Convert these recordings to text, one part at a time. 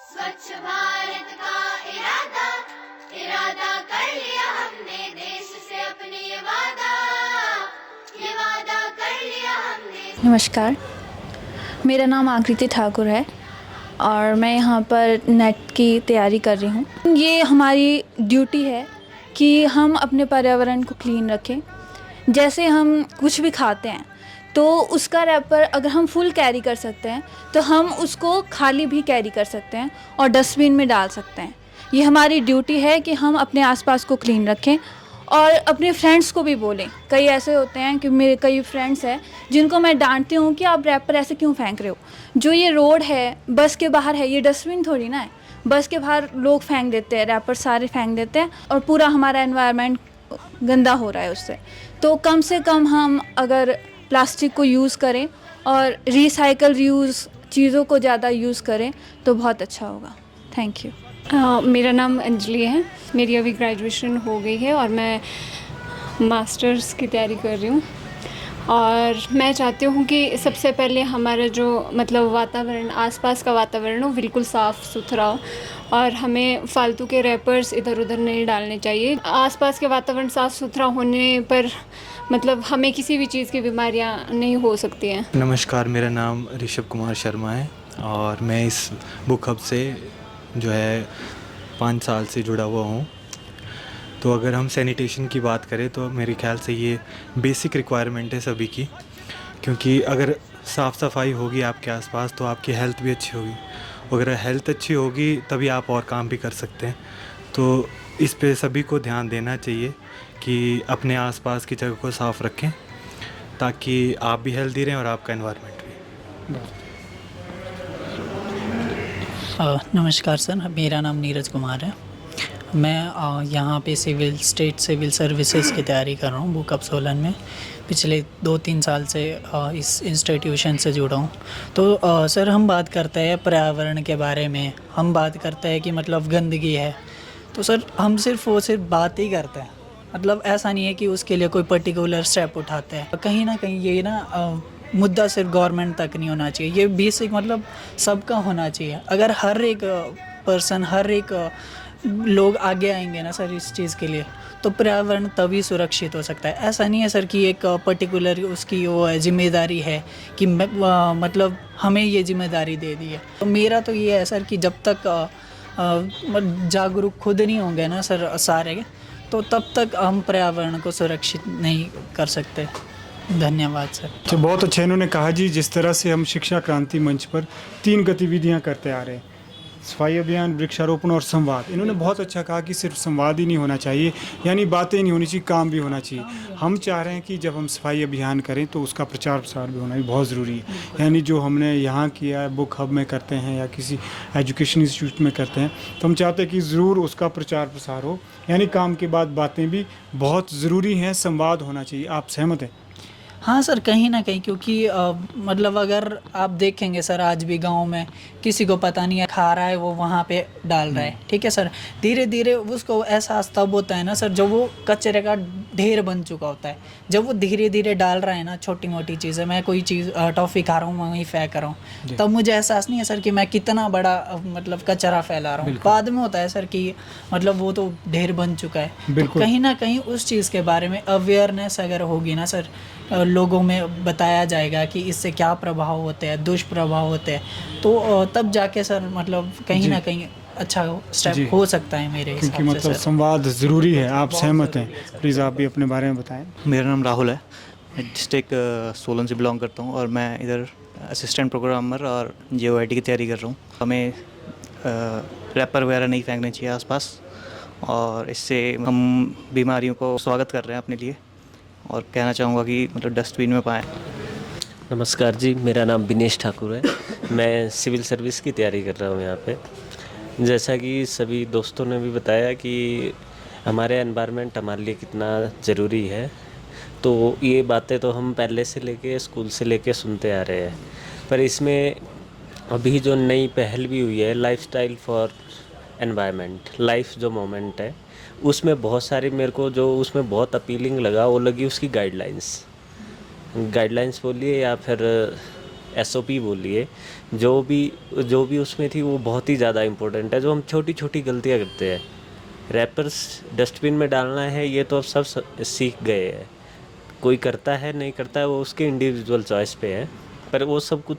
स्वच्छ भारत का इरादा इरादा कर लिया हमने, देश से अपने ये वादा कर लिया हमने। नमस्कार, मेरा नाम आकृति ठाकुर है और मैं यहाँ पर नेट की तैयारी कर रही हूँ। ये हमारी ड्यूटी है कि हम अपने पर्यावरण को क्लीन रखें। जैसे हम कुछ भी खाते हैं तो उसका रैपर अगर हम फुल कैरी कर सकते हैं तो हम उसको खाली भी कैरी कर सकते हैं और डस्टबिन में डाल सकते हैं। ये हमारी ड्यूटी है कि हम अपने आसपास को क्लीन रखें और अपने फ्रेंड्स को भी बोलें। कई ऐसे होते हैं कि मेरे कई फ्रेंड्स हैं जिनको मैं डांटती हूँ कि आप रैपर ऐसे क्यों फेंक रहे हो। जो ये रोड है, बस के बाहर है, ये डस्टबिन थोड़ी ना है। बस के बाहर लोग फेंक देते हैं, रैपर सारे फेंक देते हैं और पूरा हमारा एनवायरनमेंट गंदा हो रहा है उससे। तो कम से कम हम अगर प्लास्टिक को यूज़ करें और रिसाइकल रीयूज़ चीज़ों को ज़्यादा यूज़ करें तो बहुत अच्छा होगा। Thank you. मेरा नाम अंजलि है। मेरी अभी ग्रेजुएशन हो गई है और मैं मास्टर्स की तैयारी कर रही हूँ। और मैं चाहती हूँ कि सबसे पहले हमारा जो मतलब वातावरण, आसपास का वातावरण हो बिल्कुल साफ़ सुथरा हो और हमें फालतू के रैपर्स इधर उधर नहीं डालने चाहिए। आसपास के वातावरण साफ़ सुथरा होने पर मतलब हमें किसी भी चीज़ की बीमारियाँ नहीं हो सकती हैं। नमस्कार, मेरा नाम ऋषभ कुमार शर्मा है और मैं इस बुक हब से जो है 5 साल से जुड़ा हुआ हूँ। तो अगर हम सैनिटेशन की बात करें तो मेरे ख्याल से ये बेसिक रिक्वायरमेंट है सभी की, क्योंकि अगर साफ़ सफाई होगी आपके आसपास तो आपकी हेल्थ भी अच्छी होगी। अगर हेल्थ अच्छी होगी तभी आप और काम भी कर सकते हैं। तो इस पे सभी को ध्यान देना चाहिए कि अपने आसपास की जगह को साफ़ रखें ताकि आप भी हेल्दी रहें और आपका एनवायरनमेंट भी। नमस्कार सर, मेरा नाम नीरज कुमार है। मैं यहाँ पे स्टेट सिविल सर्विसेज की तैयारी कर रहा हूँ बुक अप सोलन में। पिछले 2-3 साल से इस इंस्टीट्यूशन से जुड़ा हूँ। तो सर हम बात करते हैं पर्यावरण के बारे में, हम बात करते हैं कि मतलब गंदगी है। तो सर हम सिर्फ बात ही करते हैं, मतलब ऐसा नहीं है कि उसके लिए कोई पर्टिकुलर स्टेप उठाते हैं। कहीं ना कहीं ये ना मुद्दा सिर्फ गवर्नमेंट तक नहीं होना चाहिए, ये बेसिक मतलब सबका होना चाहिए। अगर हर एक पर्सन, हर एक लोग आगे आएंगे ना सर इस चीज़ के लिए, तो पर्यावरण तभी सुरक्षित हो सकता है। ऐसा नहीं है सर कि एक पर्टिकुलर उसकी वो है जिम्मेदारी है कि मतलब हमें ये जिम्मेदारी दे दी है। तो मेरा तो ये है सर कि जब तक जागरूक खुद नहीं होंगे ना सर सारे, तो तब तक हम पर्यावरण को सुरक्षित नहीं कर सकते। धन्यवाद सर। तो बहुत अच्छा इन्होंने कहा जी। जिस तरह से हम शिक्षा क्रांति मंच पर 3 गतिविधियां करते आ रहे हैं, सफाई अभियान, वृक्षारोपण और संवाद, इन्होंने बहुत अच्छा कहा कि सिर्फ संवाद ही नहीं होना चाहिए, यानी बातें नहीं होनी चाहिए, काम भी होना चाहिए। हम चाह रहे हैं कि जब हम सफाई अभियान करें तो उसका प्रचार प्रसार भी होना भी बहुत ज़रूरी है। यानी जो हमने यहाँ किया है, बुक हब में करते हैं या किसी एजुकेशन इंस्टीट्यूट में करते हैं, तो हम चाहते हैं कि ज़रूर उसका प्रचार प्रसार हो। यानी काम के बाद बातें भी बहुत ज़रूरी हैं, संवाद होना चाहिए। आप सहमत हैं? हाँ सर, कहीं ना कहीं, क्योंकि मतलब अगर आप देखेंगे सर आज भी गांव में किसी को पता नहीं है, खा रहा है वो वहाँ पे डाल रहा है, ठीक है सर। धीरे धीरे उसको एहसास तब होता है ना सर जब वो कचरे का ढेर बन चुका होता है। जब वो धीरे धीरे डाल रहा है ना छोटी मोटी चीज़ें, मैं कोई चीज़ टॉफ़ी खा रहा हूँ मैं वहीं फेंक रहा हूँ, तब मुझे एहसास नहीं है सर कि मैं कितना बड़ा मतलब कचरा फैला रहा हूँ। बाद में होता है सर कि मतलब वो तो ढेर बन चुका है। तो कहीं ना कहीं उस चीज़ के बारे में अवेयरनेस अगर होगी ना सर, लोगों में बताया जाएगा कि इससे क्या प्रभाव होते हैं, दुष्प्रभाव होते हैं, तो तब जाके सर मतलब कहीं ना कहीं अच्छा स्टेप हो सकता है मेरे हिसाब से। क्योंकि मतलब संवाद ज़रूरी है। आप सहमत हैं? प्लीज़ आप भी अपने बारे में बताएं। मेरा नाम राहुल है, मैं डिस्ट्रिक्ट सोलन से बिलोंग करता हूँ और मैं इधर असिस्टेंट प्रोग्रामर और JOIT की तैयारी कर रहा हूँ। हमें रैपर वगैरह नहीं फेंकने चाहिए आसपास, और इससे हम बीमारियों को स्वागत कर रहे हैं अपने लिए, और कहना चाहूँगा कि मतलब डस्टबिन में पाएँ। नमस्कार जी, मेरा नाम बिनेश ठाकुर है। मैं सिविल सर्विस की तैयारी कर रहा हूँ यहाँ पे। जैसा कि सभी दोस्तों ने भी बताया कि हमारे एनवायरनमेंट हमारे लिए कितना ज़रूरी है, तो ये बातें तो हम पहले से लेके स्कूल से लेके सुनते आ रहे हैं। पर इसमें अभी जो नई पहल भी हुई है, लाइफस्टाइल फॉर एनवायरनमेंट, लाइफ जो मोमेंट है, उसमें बहुत सारी मेरे को जो उसमें बहुत अपीलिंग लगा वो लगी उसकी गाइडलाइंस बोलिए या फिर SOP बोलिए, जो भी उसमें थी वो बहुत ही ज़्यादा इम्पोर्टेंट है। जो हम छोटी छोटी गलतियाँ करते हैं, रैपर्स डस्टबिन में डालना है ये तो अब सब सीख गए हैं। कोई करता है नहीं करता है वो उसके इंडिविजुअल चॉइस पे है, पर वो सब कुछ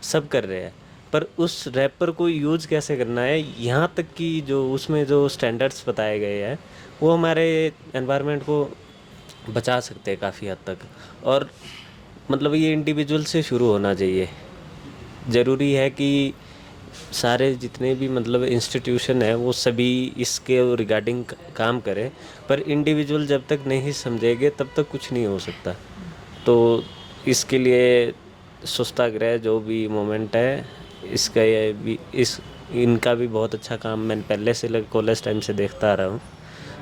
सब कर रहे हैं। पर उस रैपर को यूज़ कैसे करना है, यहाँ तक कि जो उसमें जो स्टैंडर्ड्स बताए गए हैं वो हमारे एनवायरनमेंट को बचा सकते हैं काफ़ी हद तक। और मतलब ये इंडिविजुअल से शुरू होना चाहिए। ज़रूरी है कि सारे जितने भी मतलब इंस्टीट्यूशन है वो सभी इसके रिगार्डिंग काम करें, पर इंडिविजुअल जब तक नहीं समझेंगे तब तक कुछ नहीं हो सकता। तो इसके लिए स्वच्छतागृह जो भी मोमेंट है, इसका ये भी इनका भी बहुत अच्छा काम मैं पहले से कॉलेज टाइम से देखता आ रहा हूँ।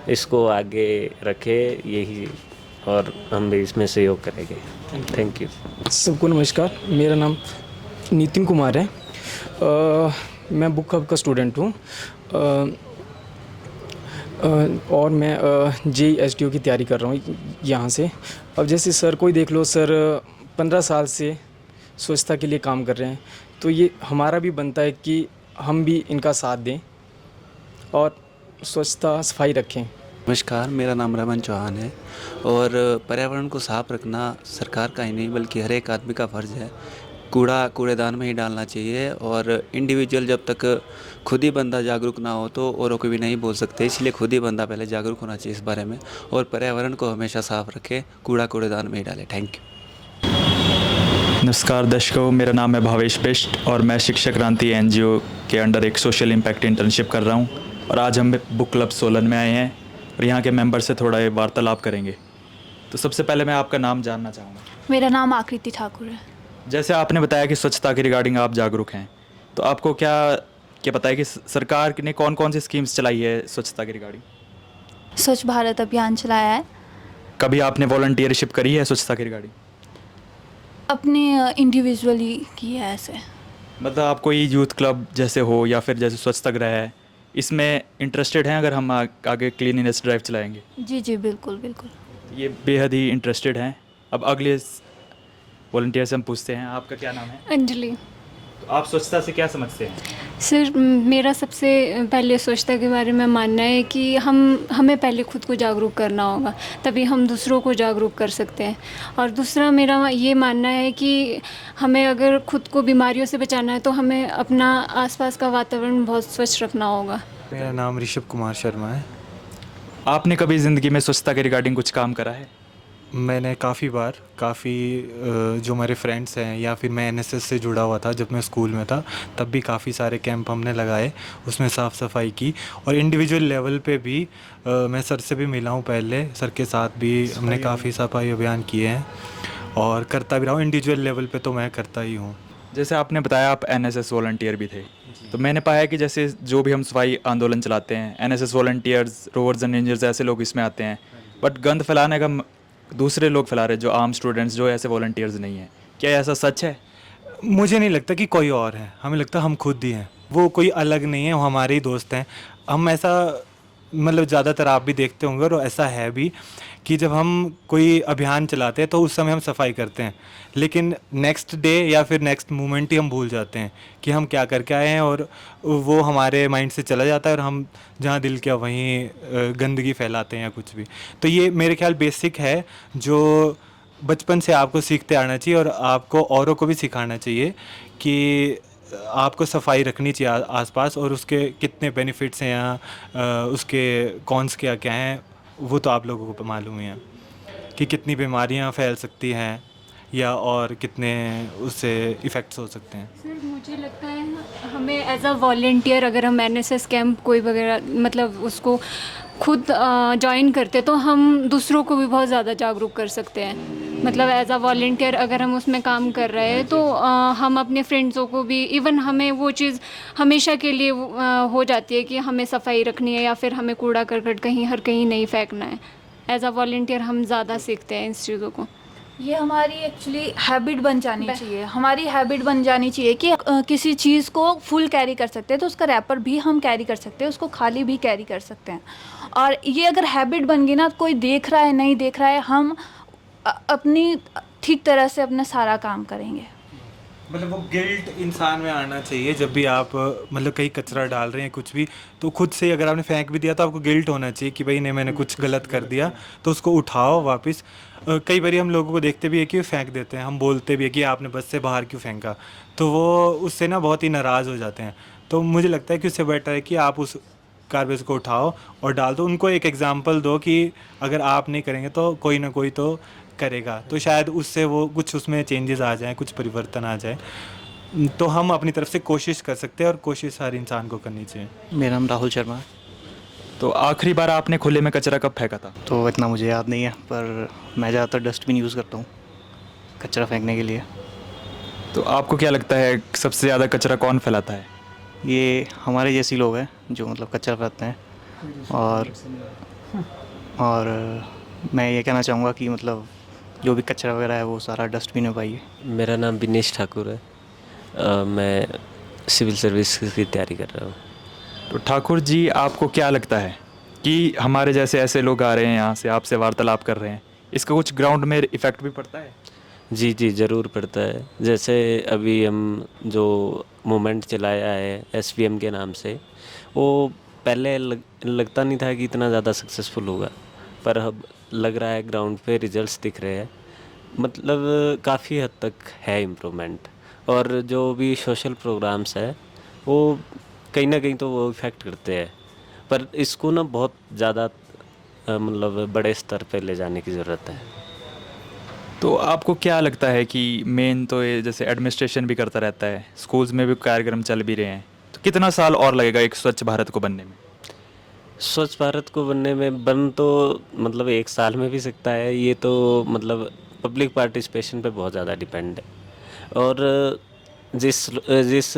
इसको आगे रखे यही, और हम भी इसमें सहयोग करेंगे। Thank you. सबको नमस्कार, मेरा नाम नितिन कुमार है। मैं बुक हब का स्टूडेंट हूँ और मैं JEE-SDO की तैयारी कर रहा हूँ यहाँ से। अब जैसे सर कोई देख लो, सर 15 साल से स्वच्छता के लिए काम कर रहे हैं, तो ये हमारा भी बनता है कि हम भी इनका साथ दें और स्वच्छता सफाई रखें। नमस्कार, मेरा नाम रमन चौहान है और पर्यावरण को साफ रखना सरकार का ही नहीं बल्कि हर एक आदमी का फ़र्ज़ है। कूड़ेदान में ही डालना चाहिए और इंडिविजुअल जब तक खुद ही बंदा जागरूक ना हो तो औरों को भी नहीं बोल सकते, इसलिए खुद ही बंदा पहले जागरूक होना चाहिए इस बारे में और पर्यावरण को हमेशा साफ रखे, कूड़ेदान में ही डाले। Thank you. नमस्कार दर्शकों, मेरा नाम है भावेश बिष्ट और मैं शिक्षा क्रांति NGO के अंडर एक सोशल इम्पैक्ट इंटर्नशिप कर रहा हूँ और आज हम बुक क्लब सोलन में आए हैं और यहाँ के मेंबर से थोड़ा वार्तालाप करेंगे। तो सबसे पहले मैं आपका नाम जानना चाहूँगा। मेरा नाम आकृति ठाकुर है। जैसे आपने बताया कि स्वच्छता के रिगार्डिंग आप जागरूक हैं, तो आपको क्या पता है कि सरकार ने कौन कौन सी स्कीम्स चलाई है स्वच्छता के रिगार्डिंग? स्वच्छ भारत अभियान चलाया है। कभी आपने वॉलंटियरशिप करी है स्वच्छता के रिगार्डिंग? अपने इंडिविजुअली की है ऐसे। मतलब आप कोई यूथ क्लब जैसे हो या फिर जैसे स्वच्छता गृह है, इसमें इंटरेस्टेड हैं अगर हम आगे क्लीनिनेस ड्राइव चलाएंगे? जी जी बिल्कुल बिल्कुल। ये बेहद ही इंटरेस्टेड हैं। अब अगले वॉलंटियर से हम पूछते हैं, आपका क्या नाम है? अंजलि। तो आप स्वच्छता से क्या समझते हैं? सर, मेरा सबसे पहले स्वच्छता के बारे में मानना है कि हमें पहले खुद को जागरूक करना होगा, तभी हम दूसरों को जागरूक कर सकते हैं। और दूसरा मेरा ये मानना है कि हमें अगर खुद को बीमारियों से बचाना है तो हमें अपना आसपास का वातावरण बहुत स्वच्छ रखना होगा। मेरा नाम ऋषभ कुमार शर्मा है। आपने कभी ज़िंदगी में स्वच्छता के रिगार्डिंग कुछ काम करा है? मैंने काफ़ी जो मेरे फ्रेंड्स हैं या फिर मैं NSS से जुड़ा हुआ था जब मैं स्कूल में था, तब भी काफ़ी सारे कैंप हमने लगाए, उसमें साफ़ सफाई की। और इंडिविजुअल लेवल पे भी मैं सर से भी मिला हूँ, पहले सर के साथ भी हमने काफ़ी सफाई अभियान किए हैं और करता भी रहा हूँ। इंडिविजुअल लेवल पे तो मैं करता ही हूँ। जैसे आपने बताया आप NSS वॉलंटियर भी थे, तो मैंने पाया कि जैसे जो भी हम सफाई आंदोलन चलाते हैं, NSS volunteers, rovers and rangers ऐसे लोग इसमें आते हैं, बट गंद फैलाने का दूसरे लोग फैला रहे, जो आम स्टूडेंट्स जो ऐसे वॉलंटियर्स नहीं हैं। क्या ऐसा सच है? मुझे नहीं लगता कि कोई और है, हमें लगता है हम खुद ही हैं। वो कोई अलग नहीं है, वो हमारे ही दोस्त हैं। हम ऐसा मतलब ज़्यादातर आप भी देखते होंगे और ऐसा है भी कि जब हम कोई अभियान चलाते हैं तो उस समय हम सफाई करते हैं, लेकिन नेक्स्ट डे या फिर नेक्स्ट मोमेंट ही हम भूल जाते हैं कि हम क्या करके आए हैं और वो हमारे माइंड से चला जाता है और हम जहाँ दिल किया वहीं गंदगी फैलाते हैं या कुछ भी। तो ये मेरे ख्याल बेसिक है जो बचपन से आपको सीखते आना चाहिए और आपको औरों को भी सिखाना चाहिए कि आपको सफाई रखनी चाहिए आसपास, और उसके कितने बेनिफिट्स हैं या उसके कॉन्स क्या क्या हैं वो तो आप लोगों को मालूम ही है कि कितनी बीमारियां फैल सकती हैं या और कितने उससे इफ़ेक्ट्स हो सकते हैं। सर, मुझे लगता है हमें एज अ वॉलंटियर अगर हम NSS कैंप कोई वगैरह मतलब उसको खुद ज्वाइन करते तो हम दूसरों को भी बहुत ज़्यादा जागरूक कर सकते हैं। मतलब एज अ वॉलंटियर अगर हम उसमें काम कर रहे हैं तो हम अपने फ्रेंड्सों को भी, इवन हमें वो चीज़ हमेशा के लिए हो जाती है कि हमें सफाई रखनी है या फिर हमें कूड़ा करकट कहीं नहीं फेंकना है। एज अ वॉलंटियर हम ज़्यादा सीखते हैं इस चीज़ों को। ये हमारी एक्चुअली हैबिट बन जानी चाहिए, हमारी हैबिट बन जानी चाहिए कि किसी चीज़ को फुल कैरी कर सकते हैं तो उसका रैपर भी हम कैरी कर सकते हैं, उसको खाली भी कैरी कर सकते हैं। और ये अगर हैबिट बन गई ना, कोई देख रहा है नहीं देख रहा है, हम अपनी ठीक तरह से अपना सारा काम करेंगे। मतलब वो गिल्ट इंसान में आना चाहिए जब भी आप मतलब कहीं कचरा डाल रहे हैं कुछ भी, तो खुद से ही अगर आपने फेंक भी दिया तो आपको गिल्ट होना चाहिए कि भाई नहीं मैंने कुछ गलत कर दिया, तो उसको उठाओ वापस। कई बार हम लोगों को देखते भी है कि वो फेंक देते हैं, हम बोलते भी है कि आपने बस से बाहर क्यों फेंका, तो वो उससे ना बहुत ही नाराज़ हो जाते हैं। तो मुझे लगता है कि उससे बेटर है कि आप उस गार्बेज को उठाओ और डाल दो, उनको एक एग्जांपल दो कि अगर आप नहीं करेंगे तो कोई ना कोई तो करेगा, तो शायद उससे वो कुछ उसमें चेंजेस आ जाएं, कुछ परिवर्तन आ जाए। तो हम अपनी तरफ से कोशिश कर सकते हैं और कोशिश हर इंसान को करनी चाहिए। मेरा नाम राहुल शर्मा है। तो आखिरी बार आपने खुले में कचरा कब फेंका था? तो इतना मुझे याद नहीं है, पर मैं ज़्यादातर डस्टबिन यूज़ करता हूँ कचरा फेंकने के लिए। तो आपको क्या लगता है सबसे ज़्यादा कचरा कौन फैलाता है? ये हमारे जैसे लोग हैं जो मतलब कचरा फैलाते हैं। और मैं ये कहना चाहूँगा कि मतलब जो भी कचरा वगैरह है वो सारा डस्टबिन में पाइए। मेरा नाम विनेश ठाकुर है। मैं सिविल सर्विस की तैयारी कर रहा हूँ। तो ठाकुर जी, आपको क्या लगता है कि हमारे जैसे ऐसे लोग आ रहे हैं यहाँ से आपसे वार्तालाप कर रहे हैं, इसका कुछ ग्राउंड में इफ़ेक्ट भी पड़ता है? जी जी, ज़रूर पड़ता है। जैसे अभी हम जो मूवमेंट चलाया है SVM के नाम से, वो पहले लगता नहीं था कि इतना ज़्यादा सक्सेसफुल होगा, पर अब लग रहा है ग्राउंड पे रिजल्ट्स दिख रहे हैं। मतलब काफ़ी हद तक है इम्प्रूवमेंट, और जो भी सोशल प्रोग्राम्स है वो कहीं ना कहीं तो वो इफ़ेक्ट करते हैं, पर इसको ना बहुत ज़्यादा मतलब बड़े स्तर पे ले जाने की ज़रूरत है। तो आपको क्या लगता है कि मेन तो ये जैसे एडमिनिस्ट्रेशन भी करता रहता है, स्कूल्स में भी कार्यक्रम चल भी रहे हैं, तो कितना साल और लगेगा एक स्वच्छ भारत को बनने में? स्वच्छ भारत को बनने में बन तो मतलब 1 साल में भी सकता है, ये तो मतलब पब्लिक पार्टिसिपेशन पे बहुत ज़्यादा डिपेंड है। और जिस जिस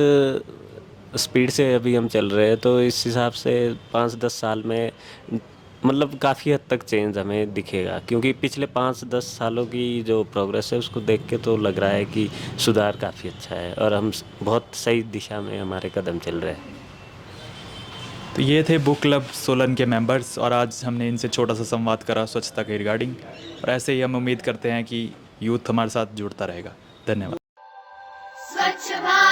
स्पीड से अभी हम चल रहे हैं, तो इस हिसाब से 5-10 साल में मतलब काफ़ी हद तक चेंज हमें दिखेगा, क्योंकि पिछले 5-10 सालों की जो प्रोग्रेस है उसको देख के तो लग रहा है कि सुधार काफ़ी अच्छा है और हम बहुत सही दिशा में हमारे कदम चल रहे हैं। तो ये थे बुक क्लब सोलन के मेंबर्स, और आज हमने इनसे छोटा सा संवाद करा स्वच्छता के रिगार्डिंग, और ऐसे ही हम उम्मीद करते हैं कि यूथ हमारे साथ जुड़ता रहेगा। धन्यवाद। स्वच्छ भारत